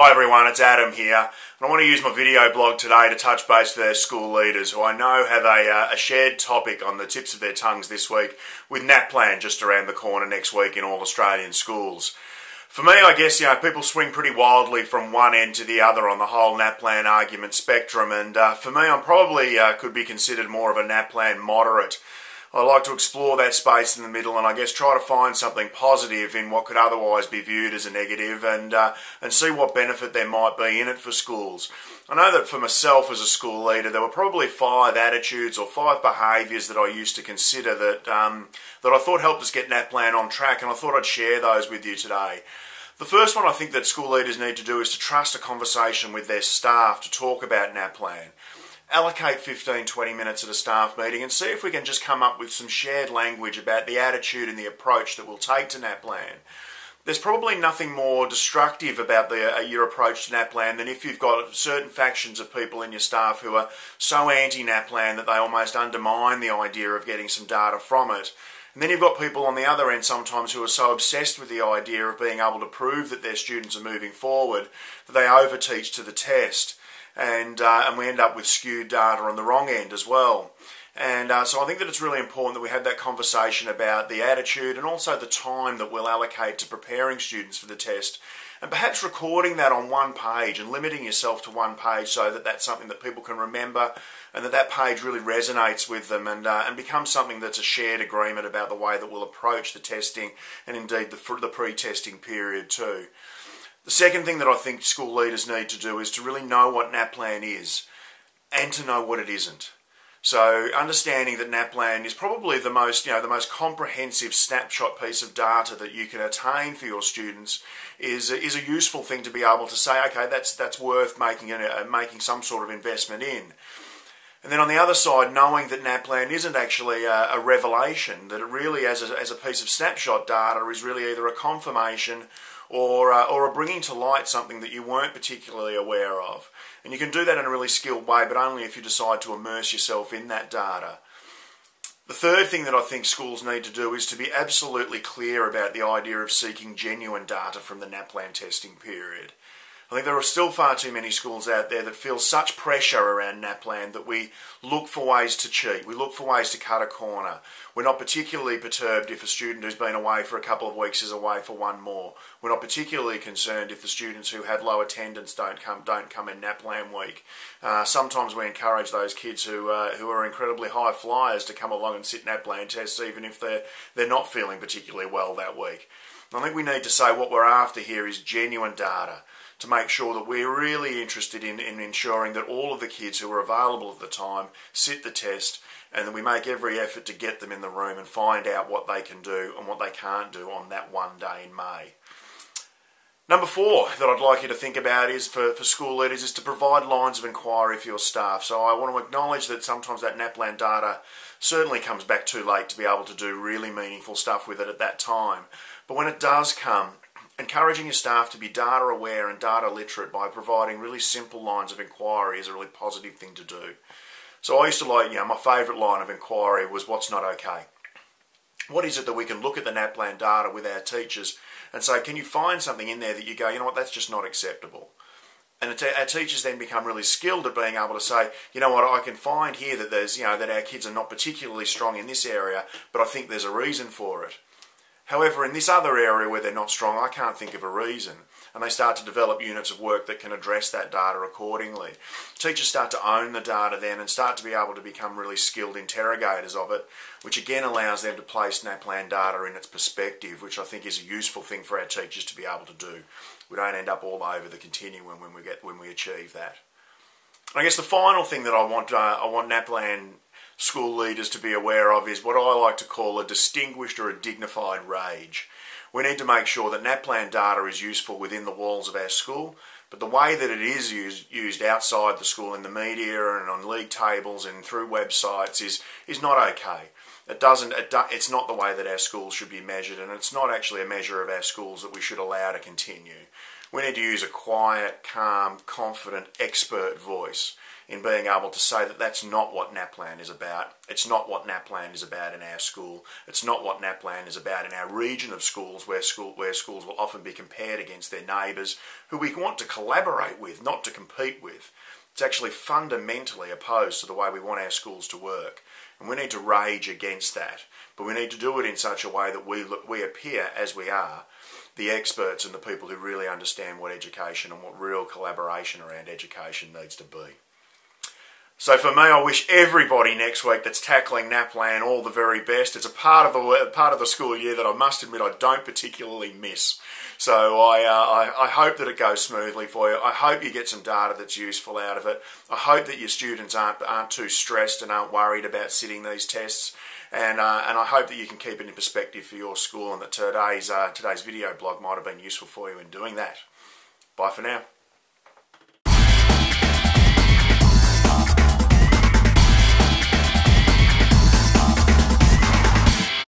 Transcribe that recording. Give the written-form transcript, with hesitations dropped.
Hi everyone, it's Adam here, and I want to use my video blog today to touch base with our school leaders who I know have a shared topic on the tips of their tongues this week with NAPLAN just around the corner next week in all Australian schools. For me, I guess, people swing pretty wildly from one end to the other on the whole NAPLAN argument spectrum, and for me, I'm probably could be considered more of a NAPLAN moderate. I like to explore that space in the middle and I guess try to find something positive in what could otherwise be viewed as a negative and see what benefit there might be in it for schools. I know that for myself as a school leader there were probably 5 attitudes or 5 behaviours that I used to consider that I thought helped us get NAPLAN on track, and I thought I'd share those with you today. The first one I think that school leaders need to do is to trust a conversation with their staff to talk about NAPLAN. Allocate 15-20 minutes at a staff meeting and see if we can just come up with some shared language about the attitude and the approach that we'll take to NAPLAN. There's probably nothing more destructive about your approach to NAPLAN than if you've got certain factions of people in your staff who are so anti-NAPLAN that they almost undermine the idea of getting some data from it. And then you've got people on the other end sometimes who are so obsessed with the idea of being able to prove that their students are moving forward that they overteach to the test. And we end up with skewed data on the wrong end as well. And so I think that it's really important that we have that conversation about the attitude and also the time that we'll allocate to preparing students for the test, and perhaps recording that on one page and limiting yourself to one page so that that's something that people can remember and that page really resonates with them and becomes something that's a shared agreement about the way that we'll approach the testing and indeed the pre-testing period too. The second thing that I think school leaders need to do is to really know what NAPLAN is and to know what it isn't. So understanding that NAPLAN is probably the most comprehensive snapshot piece of data that you can attain for your students is a useful thing to be able to say, okay, that's worth making some sort of investment in. And then on the other side, knowing that NAPLAN isn't actually a revelation, that it really, as a piece of snapshot data, is really either a confirmation or a bringing to light something that you weren't particularly aware of. And you can do that in a really skilled way, but only if you decide to immerse yourself in that data. The third thing that I think schools need to do is to be absolutely clear about the idea of seeking genuine data from the NAPLAN testing period. I think there are still far too many schools out there that feel such pressure around NAPLAN that we look for ways to cheat, we look for ways to cut a corner. We're not particularly perturbed if a student who's been away for a couple of weeks is away for one more. We're not particularly concerned if the students who have low attendance don't come in NAPLAN week. Sometimes we encourage those kids who are incredibly high flyers to come along and sit NAPLAN tests even if they're not feeling particularly well that week. I think we need to say what we're after here is genuine data, to make sure that we're really interested in ensuring that all of the kids who are available at the time sit the test, and that we make every effort to get them in the room and find out what they can do and what they can't do on that one day in May. Number 4 that I'd like you to think about is for school leaders is to provide lines of inquiry for your staff. So I want to acknowledge that sometimes that NAPLAN data certainly comes back too late to be able to do really meaningful stuff with it at that time. But when it does come, encouraging your staff to be data aware and data literate by providing really simple lines of inquiry is a really positive thing to do. So I used to like, my favourite line of inquiry was, what's not okay? What is it that we can look at the NAPLAN data with our teachers and say, can you find something in there that you go, you know what, that's just not acceptable? And our teachers then become really skilled at being able to say, you know what, I can find here that there's, that our kids are not particularly strong in this area, but I think there's a reason for it. However, in this other area where they're not strong, I can't think of a reason. And they start to develop units of work that can address that data accordingly. Teachers start to own the data then and start to be able to become really skilled interrogators of it, which again allows them to place NAPLAN data in its perspective, which I think is a useful thing for our teachers to be able to do. We don't end up all over the continuum when we achieve that. I guess the final thing that I want NAPLAN school leaders to be aware of is what I like to call a distinguished or a dignified rage. We need to make sure that NAPLAN data is useful within the walls of our school, but the way that it is used outside the school in the media and on league tables and through websites is not okay. It's not the way that our schools should be measured, and it's not actually a measure of our schools that we should allow to continue. We need to use a quiet, calm, confident, expert voice. in being able to say that that's not what NAPLAN is about. It's not what NAPLAN is about in our school. It's not what NAPLAN is about in our region of schools, where schools will often be compared against their neighbours, who we want to collaborate with, not to compete with. It's actually fundamentally opposed to the way we want our schools to work. And we need to rage against that. But we need to do it in such a way that we appear, as we are, the experts and the people who really understand what education and what real collaboration around education needs to be. So for me, I wish everybody next week that's tackling NAPLAN all the very best. It's a part of the school year that I must admit I don't particularly miss. So I hope that it goes smoothly for you. I hope you get some data that's useful out of it. I hope that your students aren't too stressed and aren't worried about sitting these tests. And I hope that you can keep it in perspective for your school, and that today's video blog might have been useful for you in doing that. Bye for now.